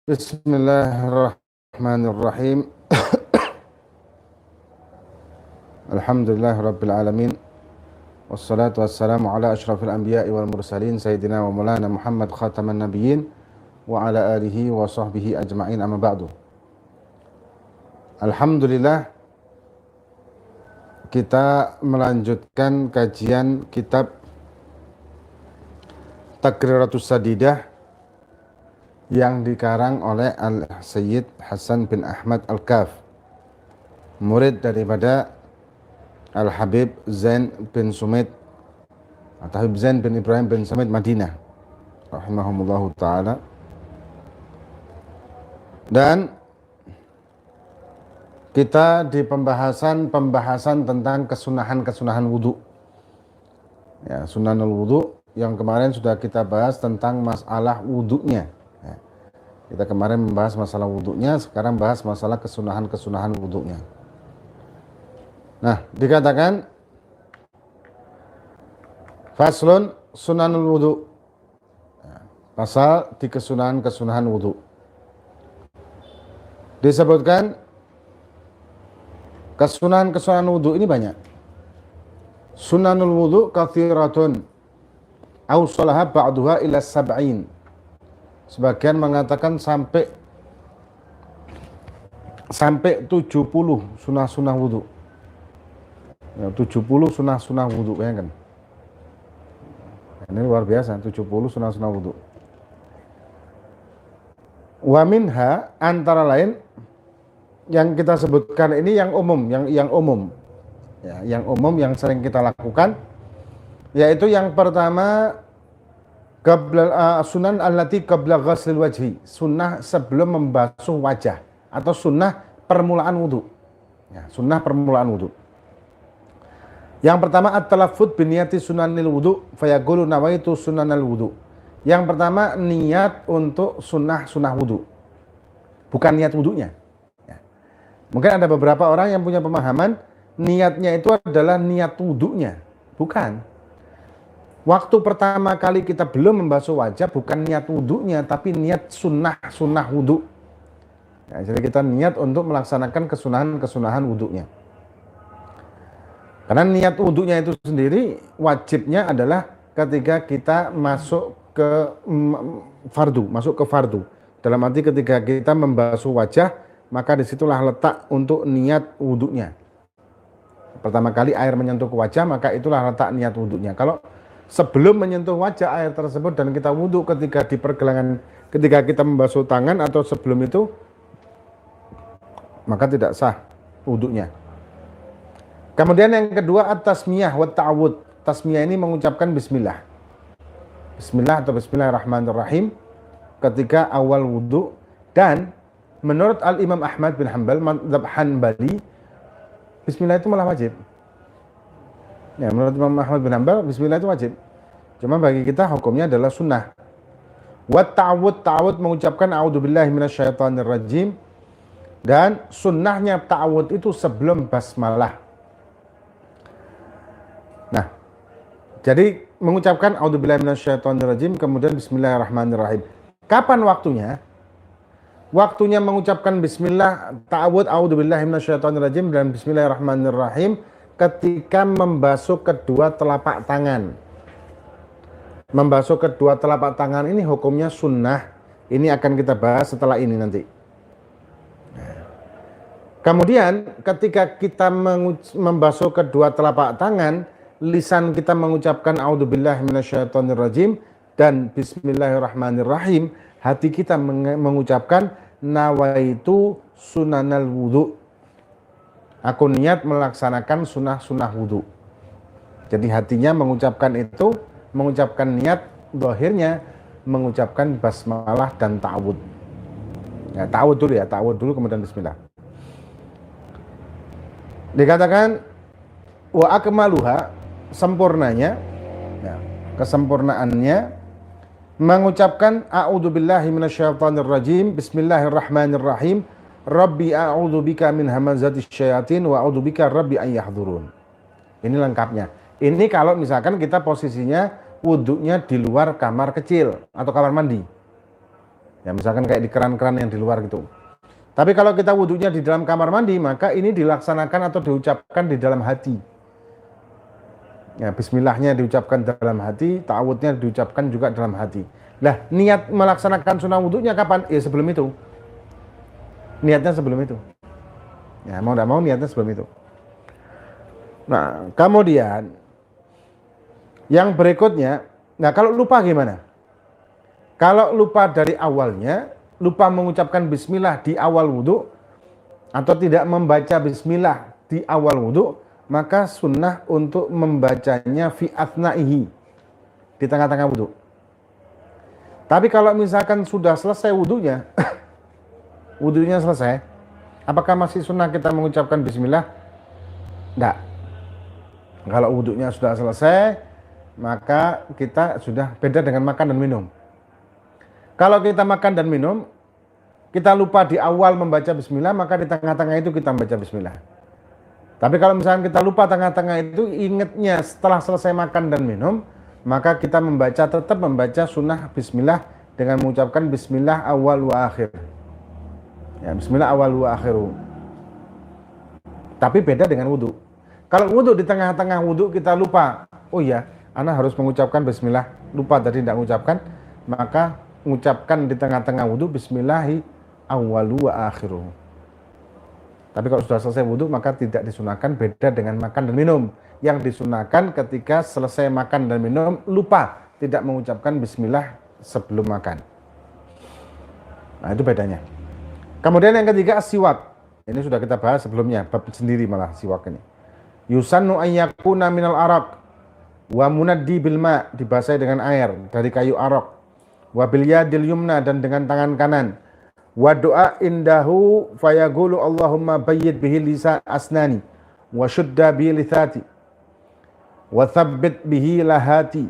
Bismillahirrahmanirrahim. Alhamdulillah rabbil alamin. Wassalatu wassalamu ala asyrafil anbiya'i wal mursalin sayyidina wa maulana Muhammad khataman nabiyyin wa ala alihi wa sahbihi ajma'in, amma ba'du. Alhamdulillah, kita melanjutkan kajian kitab Taqriratus Sadidah yang dikarang oleh Al-Sayyid Hasan bin Ahmad Al-Kaf, murid daripada Al-Habib Zain bin Sumit atau Habib Zain bin Ibrahim bin Sumit Madinah rahimahumullahu ta'ala. Dan kita di pembahasan tentang kesunahan wudhu, ya, sunanul wudhu, yang kemarin sudah kita bahas tentang masalah wudhunya. Kita kemarin membahas masalah wudhunya, sekarang bahas masalah kesunahan wudhunya. Nah, dikatakan faslun sunanul wudhu, pasal di kesunahan wudhu. Disebutkan kesunahan wudhu ini banyak. Sunanul wudhu kathiratun awsalaha ba'duha ila sab'in. Sebagian mengatakan sampai 70 sunah wudhu, ya, 70 sunah wudhu, ya kan? Ini luar biasa, 70 sunah wudhu. Wa minha, antara lain yang kita sebutkan ini yang umum, yang umum, ya, yang umum yang sering kita lakukan, yaitu yang pertama sunan allati qabla ghaslil wajhi, sunnah sebelum membasuh wajah, atau sunnah permulaan wudhu, ya, sunnah permulaan wudhu. Yang pertama at-talaffuz biniyati sunanil wudhu fayaqulu nawaitu sunanal wudhu. Yang pertama niat untuk sunnah wudhu, bukan niat wudhunya, ya. Mungkin ada beberapa orang yang punya pemahaman niatnya itu adalah niat wudhunya. Bukan. Waktu pertama kali kita belum membasuh wajah, bukan niat wudhunya, tapi niat sunnah wudhu, ya, jadi kita niat untuk melaksanakan kesunahan wudhunya. Karena niat wudhunya itu sendiri wajibnya adalah ketika kita masuk ke fardu. Dalam arti ketika kita membasuh wajah, maka disitulah letak untuk niat wudhunya. Pertama kali air menyentuh ke wajah, maka itulah letak niat wudhunya. Kalau sebelum menyentuh wajah air tersebut dan kita wudhu ketika di pergelangan, ketika kita membasuh tangan atau sebelum itu, maka tidak sah wudhunya. Kemudian yang kedua at-tasmiyah wa ta'awud. Tasmiyah ini mengucapkan bismillah. Bismillah atau bismillahirrahmanirrahim ketika awal wudhu. Dan menurut Al-Imam Ahmad bin Hanbal, mazhab Hanbali, bismillah itu malah wajib. Ya, menurut Imam Ahmad bin Hanbal, bismillah itu wajib. Cuma bagi kita hukumnya adalah sunnah. Wa ta'awud mengucapkan a'udzubillahi minasyaitonirrajim. Dan sunnahnya ta'awud itu sebelum basmalah. Nah, jadi mengucapkan a'udzubillahi minasyaitonirrajim, kemudian bismillahirrahmanirrahim. Kapan waktunya? Waktunya mengucapkan bismillah, ta'awud, a'udzubillahi minasyaitonirrajim dan bismillahirrahmanirrahim ketika membasuh kedua telapak tangan. Membasuh kedua telapak tangan ini hukumnya sunnah. Ini akan kita bahas setelah ini nanti. Kemudian ketika kita membasuh kedua telapak tangan, lisan kita mengucapkan a'udzubillahi minasyaitonirrajim dan bismillahirrahmanirrahim, hati kita mengucapkan nawaitu sunanal wudhu. Aku niat melaksanakan sunnah wudhu. Jadi hatinya mengucapkan itu, mengucapkan niat, zahirnya mengucapkan basmalah dan ta'awud. Ya, ta'awud dulu kemudian bismillah. Dikatakan wa akmaluha, sempurnanya, ya, kesempurnaannya mengucapkan a'udzubillahi minasyaitonirrajim, bismillahirrahmanirrahim, Rabbi a'udzubika min hamazatis syayatin wa a'udzubika rabbi an yahdurun. Ini lengkapnya. Ini kalau misalkan kita posisinya wudhunya di luar kamar kecil atau kamar mandi. Ya misalkan kayak di keran-keran yang di luar gitu. Tapi kalau kita wudhunya di dalam kamar mandi, maka ini dilaksanakan atau diucapkan di dalam hati. Ya, bismillahnya diucapkan dalam hati, ta'awudnya diucapkan juga dalam hati. Lah, niat melaksanakan sunnah wudhunya kapan? Ya sebelum itu. Niatnya sebelum itu. Ya, mau tidak mau niatnya sebelum itu. Nah, kemudian yang berikutnya, nah kalau lupa gimana? Kalau lupa dari awalnya, lupa mengucapkan bismillah di awal wudhu, atau tidak membaca bismillah di awal wudhu, maka sunnah untuk membacanya fi athnaihi, di tengah-tengah wudhu. Tapi kalau misalkan sudah selesai wudhunya, wudhunya selesai, apakah masih sunnah kita mengucapkan bismillah? Tidak. Kalau wudhunya sudah selesai, maka kita sudah beda dengan makan dan minum. Kalau kita makan dan minum, kita lupa di awal membaca bismillah, maka di tengah-tengah itu kita membaca bismillah. Tapi kalau misalkan kita lupa tengah-tengah itu, ingatnya setelah selesai makan dan minum, maka kita tetap membaca sunnah bismillah dengan mengucapkan bismillah awal wa akhir. Ya, bismillah awal wa akhiru. Tapi beda dengan wudhu. Kalau wudhu di tengah-tengah wudhu kita lupa, oh iya, ana harus mengucapkan bismillah, lupa tadi tidak mengucapkan, maka mengucapkan di tengah-tengah wudhu bismillahi awwalu wa akhiru. Tapi kalau sudah selesai wudhu maka tidak disunahkan, beda dengan makan dan minum. Yang disunahkan ketika selesai makan dan minum lupa tidak mengucapkan bismillah sebelum makan. Nah itu bedanya. Kemudian yang ketiga siwak. Ini sudah kita bahas sebelumnya, bab sendiri malah siwak ini. Yusannu ayyakuna minal arak wa munaddi bil ma, dibasahi dengan air dari kayu arak. Wa bil yadil yumna, dan dengan tangan kanan. Wa doa indahu fayaqulu Allahumma bayyid bihi lisan asnani wa syudda bihi lithati wa thabbit bihi lahati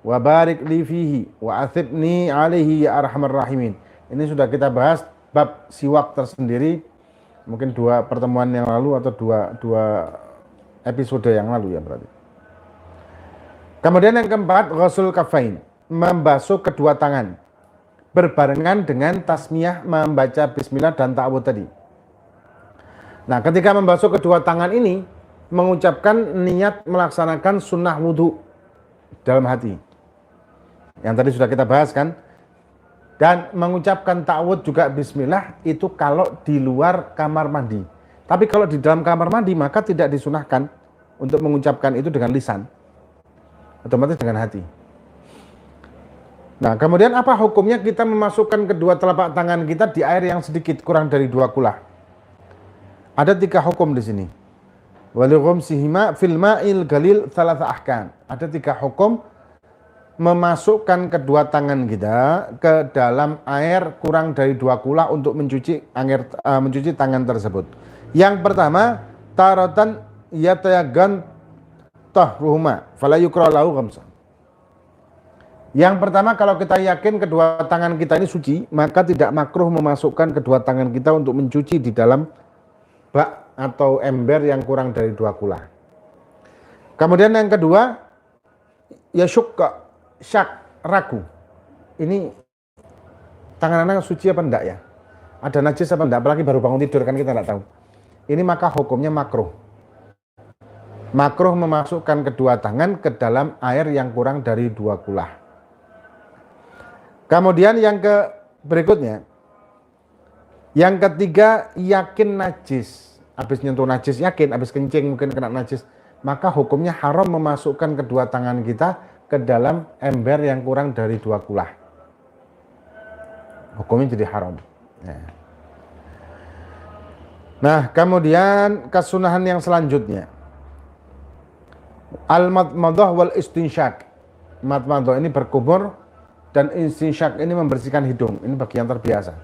wa barik li fihi wa athibni alaihi ya arhamar rahimin. Ini sudah kita bahas bab siwak tersendiri, mungkin 2 pertemuan yang lalu atau dua episode yang lalu ya berarti. Kemudian yang keempat, ghusl kafain, membasuh kedua tangan berbarengan dengan tasmiyah membaca bismillah dan ta'awudz tadi. Nah, ketika membasuh kedua tangan ini mengucapkan niat melaksanakan sunnah wudhu dalam hati. Yang tadi sudah kita bahas kan? Dan mengucapkan ta'awudz juga bismillah itu kalau di luar kamar mandi. Tapi kalau di dalam kamar mandi maka tidak disunahkan untuk mengucapkan itu dengan lisan. Otomatis dengan hati. Nah, kemudian apa hukumnya kita memasukkan kedua telapak tangan kita di air yang sedikit kurang dari 2 kulah? Ada 3 hukum di sini. Walighumsihima fil ma'il galil thalatha ahkam. Ada 3 hukum memasukkan kedua tangan kita ke dalam air kurang dari 2 kulah untuk mencuci tangan tersebut. Yang pertama, taratan yatayagan tahruhuma fala yukra lahu ghamsa. Yang pertama, kalau kita yakin kedua tangan kita ini suci, maka tidak makruh memasukkan kedua tangan kita untuk mencuci di dalam bak atau ember yang kurang dari 2 kulah. Kemudian yang kedua, ya syak, ragu. Ini tangan anak suci apa enggak ya? Ada najis apa enggak? Apalagi baru bangun tidur kan kita enggak tahu. Ini maka hukumnya makruh. Makruh memasukkan kedua tangan ke dalam air yang kurang dari 2 kulah. Kemudian yang berikutnya, yang ketiga, yakin najis. Habis nyentuh najis yakin, habis kencing mungkin kena najis, maka hukumnya haram memasukkan kedua tangan kita ke dalam ember yang kurang dari 2 kulah. Hukumnya jadi haram. Nah, kemudian kesunahan yang selanjutnya, al-madmadah wal istinsyak. Madmadah ini berkumur, dan istinsyak ini membersihkan hidung. Ini bagian terbiasa.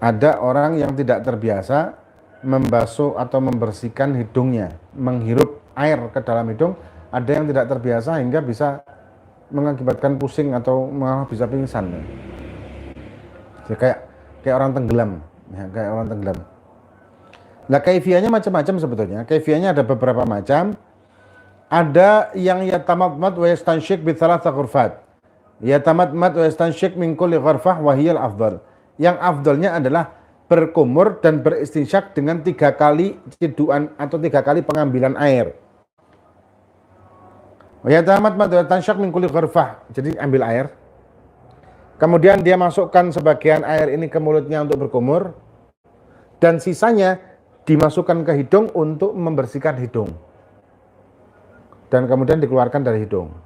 Ada orang yang tidak terbiasa membasuh atau membersihkan hidungnya, menghirup air ke dalam hidung. Ada yang tidak terbiasa hingga bisa mengakibatkan pusing atau malah bisa pingsan. Jadi kayak orang tenggelam, ya, kayak orang tenggelam. Nah, kaifiahnya macam-macam sebetulnya. Kaifiahnya ada beberapa macam. Ada yang yatamadmad wa yastansyik bi thalathah ghurfat. Yatamatmat wa yastansyiq min kulli gharfah wa hiyal afdal. Yang afdalnya adalah berkumur dan beristinsyak dengan 3 kali ciduan atau 3 kali pengambilan air. Ya tamat madu tansyak min kulli gharfah. Jadi ambil air. Kemudian dia masukkan sebagian air ini ke mulutnya untuk berkumur dan sisanya dimasukkan ke hidung untuk membersihkan hidung. Dan kemudian dikeluarkan dari hidung.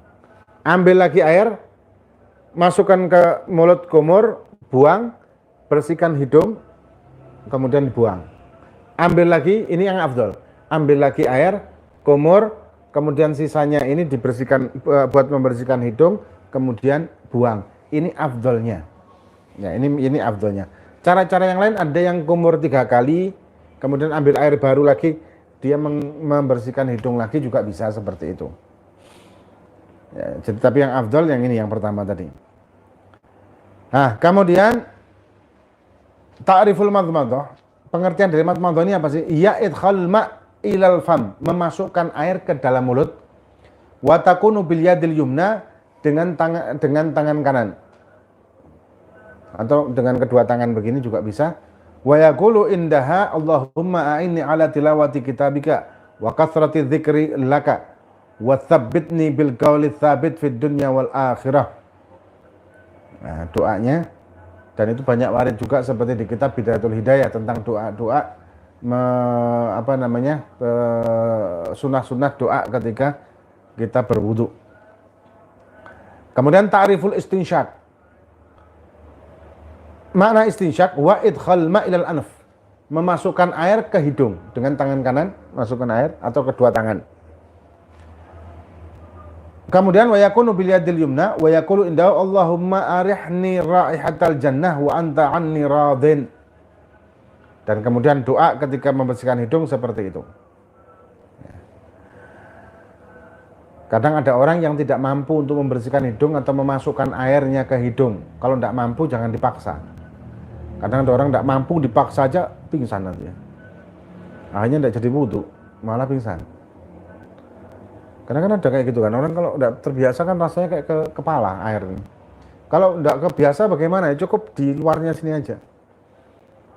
Ambil lagi air, masukkan ke mulut kumur, buang, bersihkan hidung, kemudian dibuang. Ambil lagi, ini yang afdal. Ambil lagi air, kumur, kemudian sisanya ini dibersihkan buat membersihkan hidung, kemudian buang. Ini afdalnya. Ya, ini afdalnya. Cara-cara yang lain ada yang kumur 3 kali, kemudian ambil air baru lagi, dia membersihkan hidung lagi juga bisa seperti itu. Ya, jadi, tapi yang afdal yang ini yang pertama tadi. Nah, kemudian ta'riful madmadah. Pengertian dari madmadah ini apa sih? Ya idkhal ma' ilal fam, memasukkan air ke dalam mulut. Wa takunu bil yadil yumna, dengan tangan kanan. Atau dengan kedua tangan begini juga bisa. Wa yaqulu indaha Allahumma a'inni ala tilawati kitabika wa kathrati dzikri laka wa tsabbitni bil qawli tsabit fid dunya wal akhirah. Nah, doanya, dan itu banyak warid juga seperti di kitab Bidayatul Hidayah tentang doa-doa sunah-sunah doa ketika kita berwudu. Kemudian ta'riful istinsyak. Makna istinsyak wa idkhal ma' ilal anf, memasukkan air ke hidung dengan tangan kanan, masukkan air atau kedua tangan. Kemudian wa yakunu bil yadil yumna wa yaqulu indahu Allahumma arihni raihatal jannah wa anta anni radin. Dan kemudian doa ketika membersihkan hidung seperti itu. Kadang ada orang yang tidak mampu untuk membersihkan hidung atau memasukkan airnya ke hidung. Kalau tidak mampu jangan dipaksa. Kadang ada orang tidak mampu, dipaksa aja pingsan nanti. Akhirnya tidak jadi wudu, malah pingsan. Karena kan ada kayak gitu kan, orang kalau udah terbiasa kan rasanya kayak ke kepala air ini. Kalau udah kebiasa bagaimana ya, cukup di luarnya sini aja.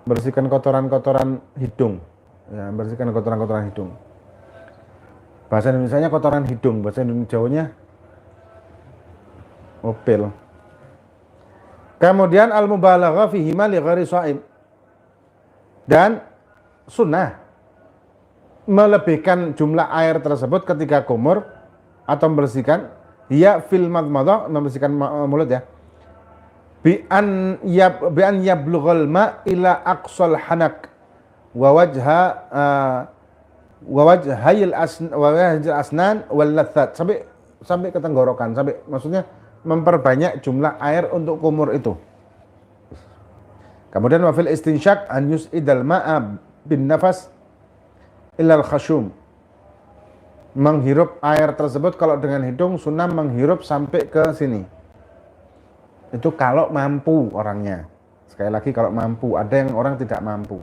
Bersihkan kotoran-kotoran hidung. Ya, bersihkan kotoran-kotoran hidung. Bahasa Indonesianya kotoran hidung, bahasa Jawanya opil. Kemudian al-mubalaghah fihi ma li ghairi shaim. Dan sunnah melebihkan jumlah air tersebut ketika kumur atau membersihkan, ya fil madmadah, membersihkan mulut ya, bi an yablughal ma ila aqsal hanak wa wajhayil asnan wal lathat, sampai ke tenggorokan, sampai maksudnya memperbanyak jumlah air untuk kumur itu. Kemudian wa fil istinsyak an yus'idal ma'a bin nafas ilal khashum, menghirup air tersebut kalau dengan hidung sunnah menghirup sampai ke sini. Itu kalau mampu orangnya. Sekali lagi kalau mampu, ada yang orang tidak mampu.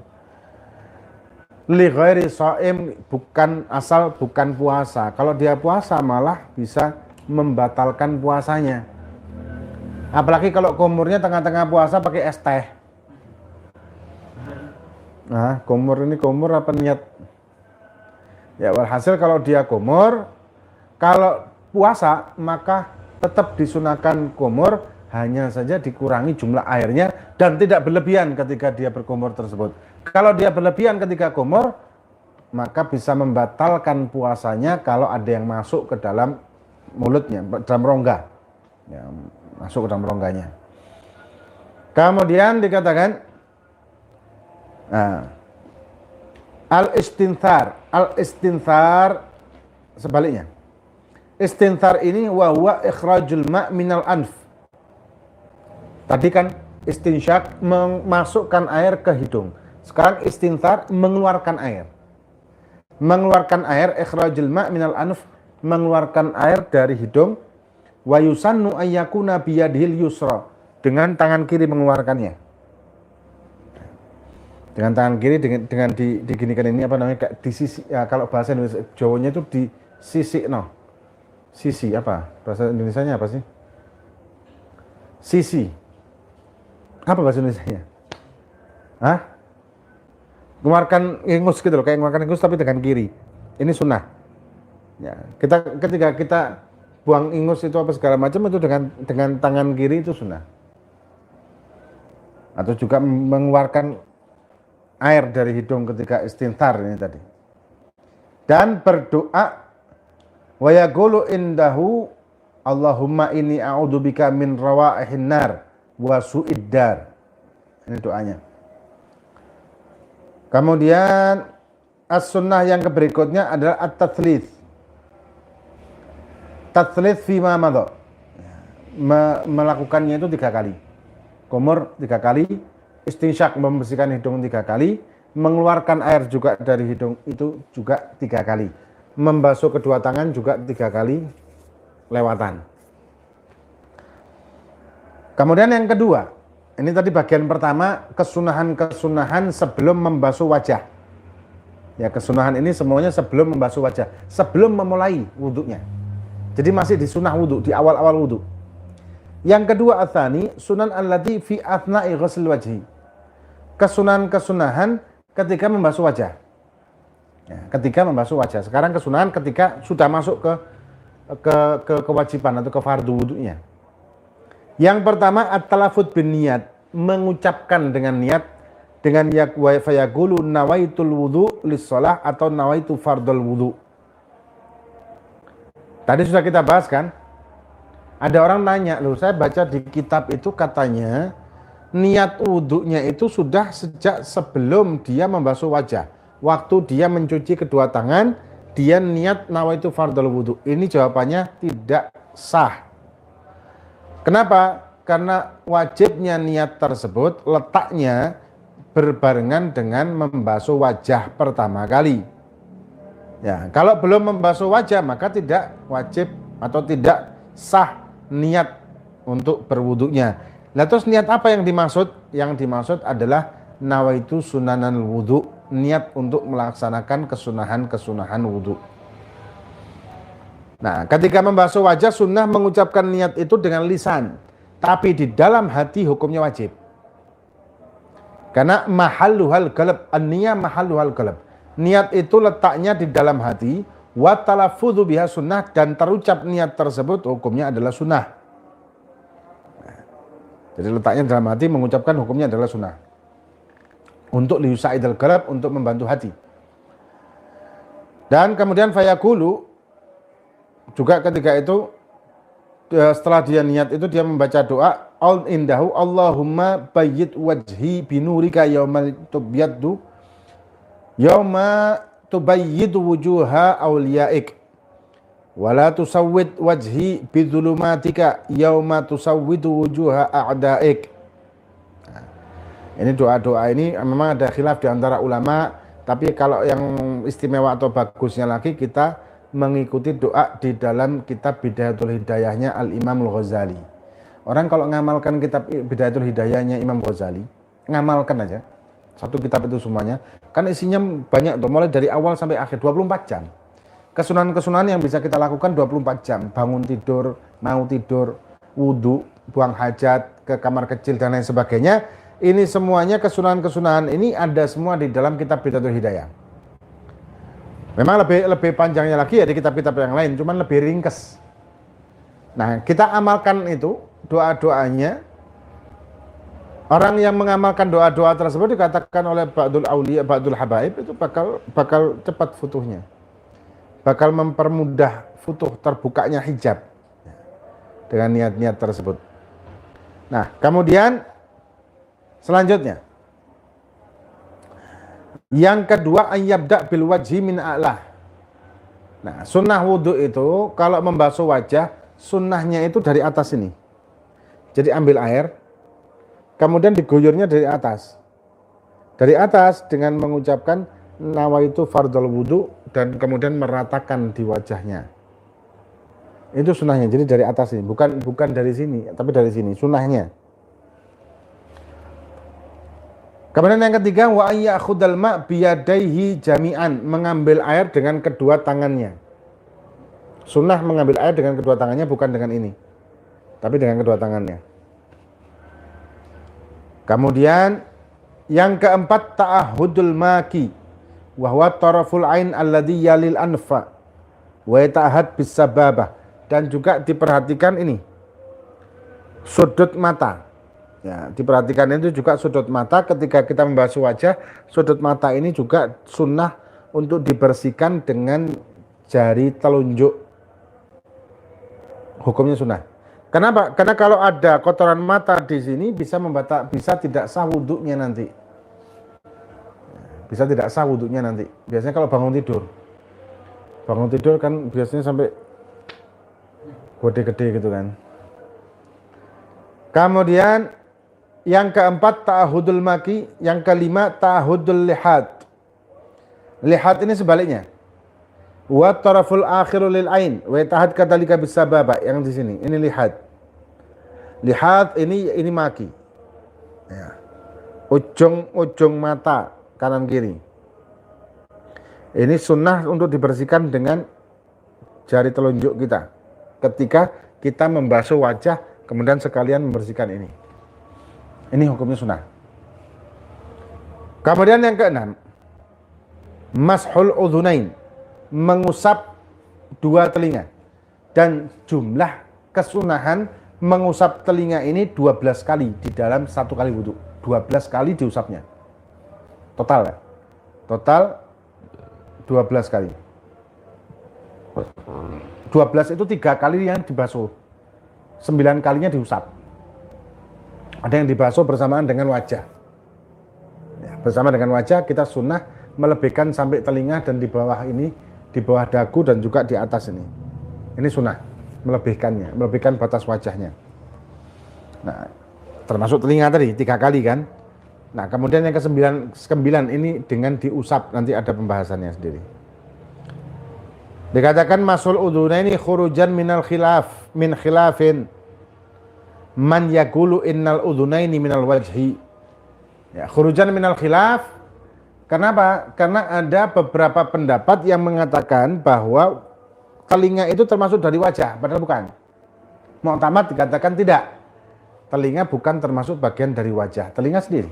Li ghairi shaim, bukan asal bukan puasa. Kalau dia puasa malah bisa membatalkan puasanya. Apalagi kalau kumurnya tengah-tengah puasa pakai es teh. Nah, kumur ini kumur apa niat? Ya, walhasil kalau dia kumur, kalau puasa maka tetap disunahkan kumur, hanya saja dikurangi jumlah airnya dan tidak berlebihan ketika dia berkumur tersebut. Kalau dia berlebihan ketika kumur, maka bisa membatalkan puasanya kalau ada yang masuk ke dalam mulutnya, dalam rongga. Ya, masuk ke dalam rongganya. Kemudian dikatakan al-istinthar sebaliknya. Istinthar ini wa huwa ikhrajul ma' minal anf. Tadi kan istinsyak memasukkan air ke hidung. Sekarang istinthar mengeluarkan air. Mengeluarkan air, ikhrajul ma' minal anf, mengeluarkan air dari hidung. Wa yusannu ayyakuna biyadihil yusra, dengan tangan kiri mengeluarkannya. Dengan tangan kiri dengan diginikan ini apa namanya, di sisi ya, kalau bahasa Indonesia Jawanya itu di sisi no. Sisi apa? Bahasa Indonesianya apa sih? sisi. Apa bahasa Indonesia-nya? Hah? Mengeluarkan ingus gitu loh, kayak mengeluarkan ingus tapi dengan kiri. Ini sunnah. Ya, ketika kita buang ingus itu apa segala macam itu dengan tangan kiri itu sunnah. Atau juga mengeluarkan air dari hidung ketika istinthar ini tadi. Dan berdoa wa yaqulu indahu Allahumma inni a'udzubika min rawaihin nar wa su'id dar. Ini doanya. Kemudian as-sunnah yang berikutnya adalah at-tatslits. Tatslits fima madha. Melakukannya itu 3 kali. Kumur 3 kali, istinsyak membersihkan hidung 3 kali, mengeluarkan air juga dari hidung itu juga 3 kali. Membasuh kedua tangan juga 3 kali lewatan. Kemudian yang kedua, ini tadi bagian pertama, kesunahan-kesunahan sebelum membasuh wajah. Ya, kesunahan ini semuanya sebelum membasuh wajah, sebelum memulai wudhunya. Jadi masih di sunnah wudhu, di awal-awal wudhu. Yang kedua, atsani sunan allati fi athna'i ghusl wajhi. Kesunahan-kesunahan ketika membasuh wajah. Ya, ketika membasuh wajah. Sekarang kesunahan ketika sudah masuk ke kewajiban atau ke fardu wudhunya. Yang pertama at-talaffuz bin niyat, mengucapkan dengan niat dengan wa fayaqulu nawaitul wudhu lis-shalah atau nawaitu fardul wudhu. Tadi sudah kita bahas kan? Ada orang nanya, loh saya baca di kitab itu katanya niat wudhunya itu sudah sejak sebelum dia membasuh wajah. Waktu dia mencuci kedua tangan, dia niat nawaitu fardul wudhu. Ini jawabannya tidak sah. Kenapa? Karena wajibnya niat tersebut letaknya berbarengan dengan membasuh wajah pertama kali. Ya, kalau belum membasuh wajah maka tidak wajib atau tidak sah niat untuk berwudhunya. Nah, terus niat apa yang dimaksud? Yang dimaksud adalah nawaitu sunanal wudhu, niat untuk melaksanakan kesunahan wudhu. Nah, ketika membasuh wajah sunnah mengucapkan niat itu dengan lisan, tapi di dalam hati hukumnya wajib. Karena mahalluhal qalb, an-niyah mahalluhal qalb. Niat itu letaknya di dalam hati, wa talaffudzu biha sunnah, dan terucap niat tersebut hukumnya adalah sunnah. Jadi letaknya dalam hati, mengucapkan hukumnya adalah sunnah. Untuk liyusa'idal qalb, untuk membantu hati. Dan kemudian fayaqulu, juga ketika itu setelah dia niat itu dia membaca doa al indahu Allahumma bayyid wajhi binurika yaumal tubyaddu yauma tubayyidu wujuha awliyaik wala tusawwid wajhi bidzulumatika yauma tusawwidu wujuha a'daik. Ini doa-doa ini memang ada khilaf di antara ulama, tapi kalau yang istimewa atau bagusnya lagi kita mengikuti doa di dalam kitab Bidayatul Hidayahnya Al-Imam Al-Ghazali. Orang kalau ngamalkan kitab Bidayatul Hidayahnya Imam Ghazali, ngamalkan aja satu kitab itu semuanya, kan isinya banyak tuh, mulai dari awal sampai akhir 24 jam. Kesunahan-kesunahan yang bisa kita lakukan 24 jam, bangun tidur, mau tidur, wudhu, buang hajat, ke kamar kecil dan lain sebagainya. Ini semuanya kesunahan-kesunahan ini ada semua di dalam kitab Bidayatul Hidayah. Memang lebih panjangnya lagi ya di kitab-kitab yang lain, cuman lebih ringkas. Nah, kita amalkan itu doa-doanya. Orang yang mengamalkan doa-doa tersebut dikatakan oleh ba'dul auliya, ba'dul habaib itu bakal cepat futuhnya. Bakal mempermudah futuh terbukanya hijab dengan niat-niat tersebut. Nah, kemudian selanjutnya yang kedua ayyabda bil wajhi min a'lah. Nah, sunnah wudhu itu kalau membasuh wajah sunnahnya itu dari atas ini. Jadi ambil air, kemudian diguyurnya dari atas. Dari atas dengan mengucapkan nawaitu fardhul wudhu dan kemudian meratakan di wajahnya. Itu sunnahnya. Jadi dari atas ini, bukan dari sini, tapi dari sini sunnahnya. Kemudian yang ketiga wa ayyakhudal ma' biyadaihi jami'an, mengambil air dengan kedua tangannya. Sunnah mengambil air dengan kedua tangannya, bukan dengan ini, tapi dengan kedua tangannya. Kemudian yang keempat ta'ahudul maki wa huwa taraful ain alladhi yalil anfa wa yata'ahad bis sababah, dan juga diperhatikan ini sudut mata. Ya, diperhatikan itu juga sudut mata ketika kita membasuh wajah. Sudut mata ini juga sunnah untuk dibersihkan dengan jari telunjuk. Hukumnya sunnah. Kenapa? Karena kalau ada kotoran mata di sini bisa tidak sah wudhunya nanti. Bisa tidak sah wudhunya nanti. Biasanya kalau bangun tidur kan biasanya sampai gede-gede gitu kan. Kemudian yang keempat ta'ahudul maki, yang kelima ta'ahudul lihat. Lihat ini sebaliknya. Wa taraful akhiru lil ain wa yatahad kadzalika bisababa, yang di sini. Ini lihat. Lihat ini maki. Ya. Ujung mata kanan kiri. Ini sunnah untuk dibersihkan dengan jari telunjuk kita ketika kita membasuh wajah, kemudian sekalian membersihkan ini. Ini hukumnya sunnah. Kemudian yang keenam, mashul udhunain, mengusap dua telinga. Dan jumlah kesunahan mengusap telinga ini 12 kali di dalam satu kali wudhu. 12 kali diusapnya. Total ya? Total 12 kali. 12 itu 3 kali yang dibasuh. 9 kalinya diusap. Ada yang dibasuh bersamaan dengan wajah. Ya, bersama dengan wajah kita sunnah melebihkan sampai telinga dan di bawah ini, di bawah dagu dan juga di atas ini. Ini sunnah melebihkannya, melebihkan batas wajahnya. Nah, termasuk telinga tadi 3 kali kan. Nah, kemudian yang ke-9 ini dengan diusap, nanti ada pembahasannya sendiri. Dikatakan masul udhunaini khurujan minal khilaf min khilafin man yaqulu innal udhunaini minal wajhi. Ya, khurujan minal khilaf. Kenapa? Karena ada beberapa pendapat yang mengatakan bahwa telinga itu termasuk dari wajah, padahal bukan. Mu'tamad dikatakan tidak. Telinga bukan termasuk bagian dari wajah, telinga sendiri.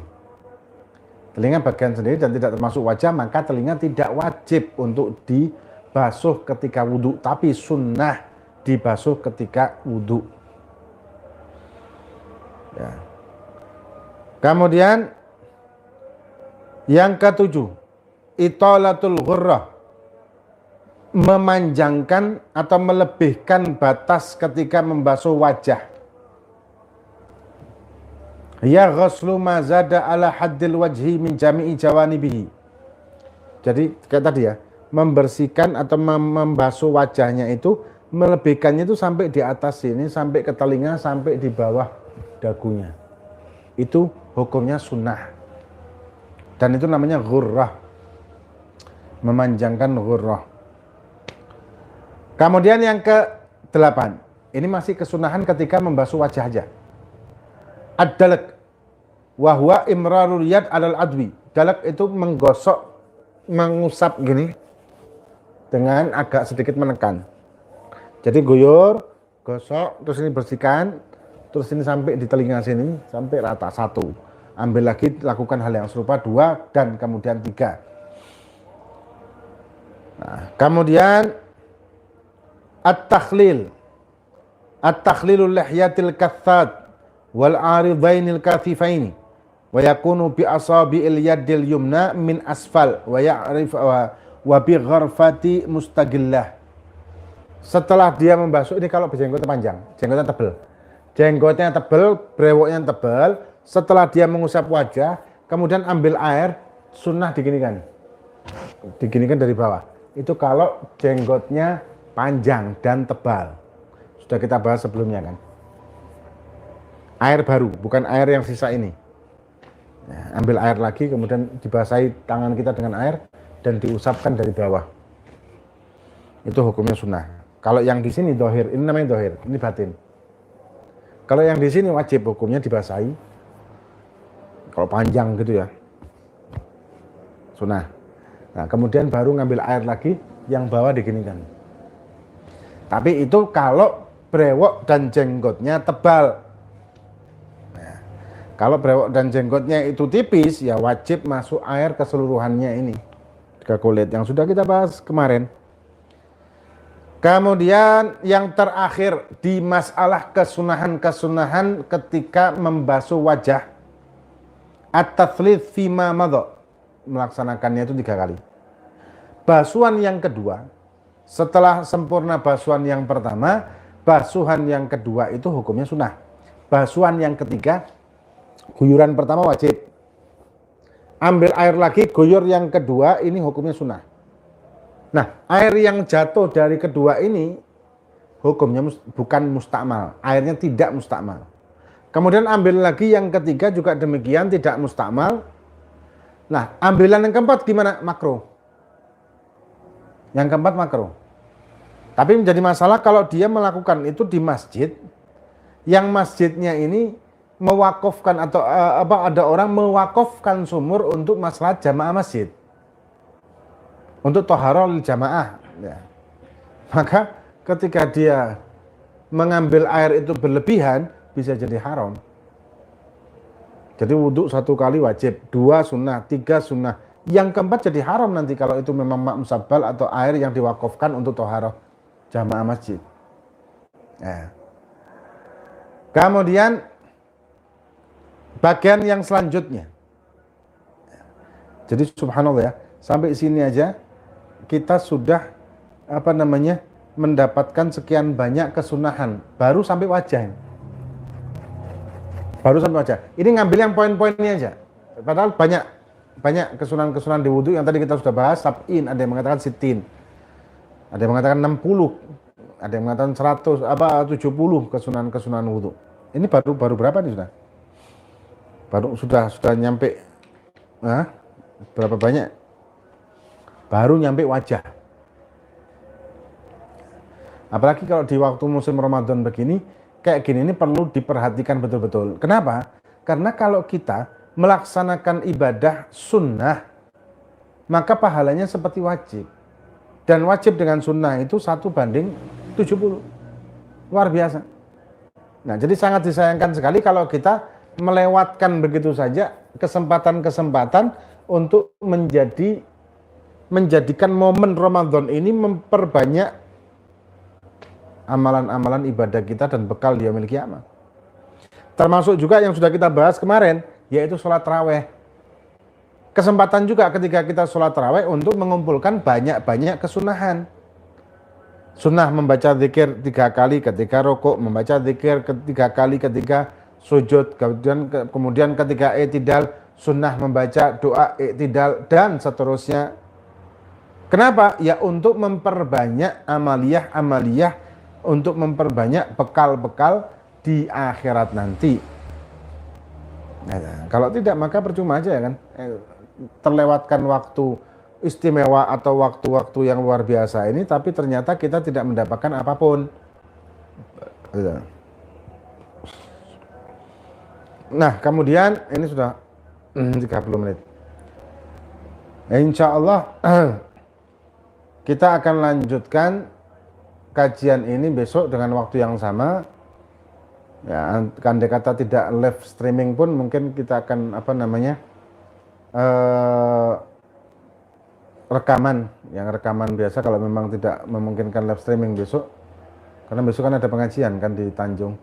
Telinga bagian sendiri dan tidak termasuk wajah, maka telinga tidak wajib untuk dibasuh ketika wudhu, tapi sunnah dibasuh ketika wudhu. Ya. Kemudian yang ke-7, italatul ghurrah, memanjangkan atau melebihkan batas ketika membasuh wajah. Ya ghuslu ma zada ala haddil wajhi min jami'i jawanibihi. Jadi kayak tadi ya, membersihkan atau membasuh wajahnya itu, melebihkannya itu sampai di atas sini, sampai ke telinga, sampai di bawah dagunya. Itu hukumnya sunnah. Dan itu namanya ghurrah. Memanjangkan ghurrah. Kemudian yang ke-8, ini masih kesunahan ketika membasuh wajah aja. Ad-dalak wa huwa imrarul yad alal adwi. Dalak itu menggosok, mengusap gini dengan agak sedikit menekan. Jadi guyur, gosok, terus ini bersihkan, terus ini sampai di telinga sini, sampai rata 1. Ambil lagi, lakukan hal yang serupa 2, dan kemudian 3. Nah, kemudian at-takhlil. At-takhlilul lihyatil kathad wal aridainil kathifaini wa yakunu bi asabi'il yadil yumna min asfal wa ya'rif wa bi gharfati mustaqillah. Setelah dia membasuh, ini kalau jenggotnya panjang, jenggotnya tebal. Jenggotnya tebal, brewoknya tebal. Setelah dia mengusap wajah, kemudian ambil air, sunnah diginikan. Diginikan dari bawah. Itu kalau jenggotnya panjang dan tebal. Sudah kita bahas sebelumnya kan. Air baru, bukan air yang sisa ini. Nah, ambil air lagi, kemudian dibasahi tangan kita dengan air dan diusapkan dari bawah. Itu hukumnya sunnah. Kalau yang di sini dohir, ini namanya dohir, ini batin. Kalau yang di sini wajib, hukumnya dibasahi. Kalau panjang gitu ya, sunnah. Nah, kemudian baru ngambil air lagi, yang bawah diginikan. Tapi itu kalau brewok dan jenggotnya tebal. Kalau brewok dan jenggotnya itu tipis, ya wajib masuk air keseluruhannya ini ke kulit yang sudah kita bahas kemarin. Kemudian yang terakhir di masalah kesunahan-kesunahan ketika membasuh wajah, at-tatslits fima madha, melaksanakannya itu 3 kali. Basuhan yang kedua, setelah sempurna basuhan yang pertama, basuhan yang kedua itu hukumnya sunnah. Basuhan yang ketiga, guyuran pertama wajib. Ambil air lagi, guyur yang kedua, ini hukumnya sunnah. Nah, air yang jatuh dari kedua ini hukumnya bukan mustakmal, airnya tidak mustakmal. Kemudian ambil lagi yang ketiga juga demikian, tidak mustakmal. Nah, ambilan yang keempat gimana? Makruh. Yang keempat makruh. Tapi menjadi masalah kalau dia melakukan itu di masjid, yang masjidnya ini mewakafkan atau ada orang mewakafkan sumur untuk masalah jamaah masjid, untuk toharoh jamaah, ya. Maka ketika dia mengambil air itu berlebihan bisa jadi haram. Jadi wudhu 1 kali wajib, 2 sunnah, 3 sunnah, yang keempat jadi haram nanti kalau itu memang musabbal atau air yang diwakafkan untuk toharoh jamaah masjid, ya. Kemudian bagian yang selanjutnya, jadi subhanallah ya, sampai sini aja kita sudah mendapatkan sekian banyak kesunahan, baru sampai wajah. Baru sampai wajah. Ini ngambil yang poin-poinnya aja. Padahal banyak kesunahan-kesunahan di wudhu yang tadi kita sudah bahas, sab'in, ada yang mengatakan sitin, ada yang mengatakan 60, ada yang mengatakan 70 kesunahan-kesunahan wudhu. Ini baru berapa nih sudah? Baru sudah nyampe berapa banyak? Baru nyampe wajah. Apalagi kalau di waktu musim Ramadan begini, kayak gini ini perlu diperhatikan betul-betul. Kenapa? Karena kalau kita melaksanakan ibadah sunnah, maka pahalanya seperti wajib. Dan wajib dengan sunnah itu 1:70. Luar biasa. Nah, jadi sangat disayangkan sekali kalau kita melewatkan begitu saja kesempatan-kesempatan untuk menjadikan momen Ramadan ini memperbanyak amalan-amalan ibadah kita dan bekal di yaumil qiyamah. Termasuk juga yang sudah kita bahas kemarin, yaitu sholat tarawih. Kesempatan juga ketika kita sholat tarawih untuk mengumpulkan banyak-banyak kesunahan. Sunnah membaca zikir 3 kali ketika rukuk, membaca zikir 3 kali ketika sujud, kemudian ketika i'tidal, sunnah membaca doa i'tidal, dan seterusnya. Kenapa? Ya untuk memperbanyak amaliyah, untuk memperbanyak bekal-bekal di akhirat nanti. Nah, kalau tidak maka percuma aja ya kan, terlewatkan waktu istimewa atau waktu-waktu yang luar biasa ini, tapi ternyata kita tidak mendapatkan apapun. Nah, kemudian ini sudah 30 menit. Insya Allah kita akan lanjutkan kajian ini besok dengan waktu yang sama. Ya, andai kata tidak live streaming pun mungkin kita akan rekaman biasa kalau memang tidak memungkinkan live streaming besok, karena besok kan ada pengajian kan di Tanjung.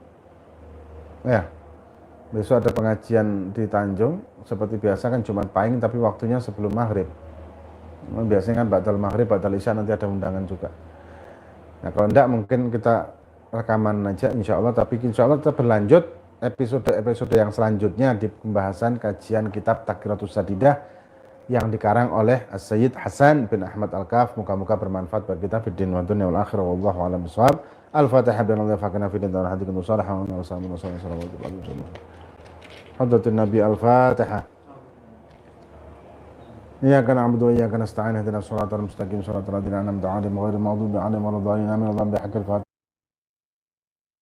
Ya, besok ada pengajian di Tanjung seperti biasa kan Jumat Pahing, tapi waktunya sebelum maghrib. Biasanya kan ba'dal maghrib, ba'dal isya nanti ada undangan juga. Nah, kalau enggak mungkin kita rekaman aja insya Allah, tapi insya Allah kita berlanjut episode yang selanjutnya di pembahasan kajian kitab Taqiratus Sadidah yang dikarang oleh As-Sayyid Hasan bin Ahmad Al-Kaf. Muka-muka bermanfaat bagi kita fid din wa dunya wal akhirah, wallahu a'lam bishawab. Al-Fatihah billahi fakana fid din wa hadikum sallallahu alaihi wasallam. Hadratin Nabi Al-Fatihah. Iyyaka na'budu wa iyyaka nasta'in ihdinas siratal mustaqim siratal ladzina an'amta 'alaihim ghairil maghdubi 'alaihim waladdallin. Amin. Allahumma bihaqqil Fatihah.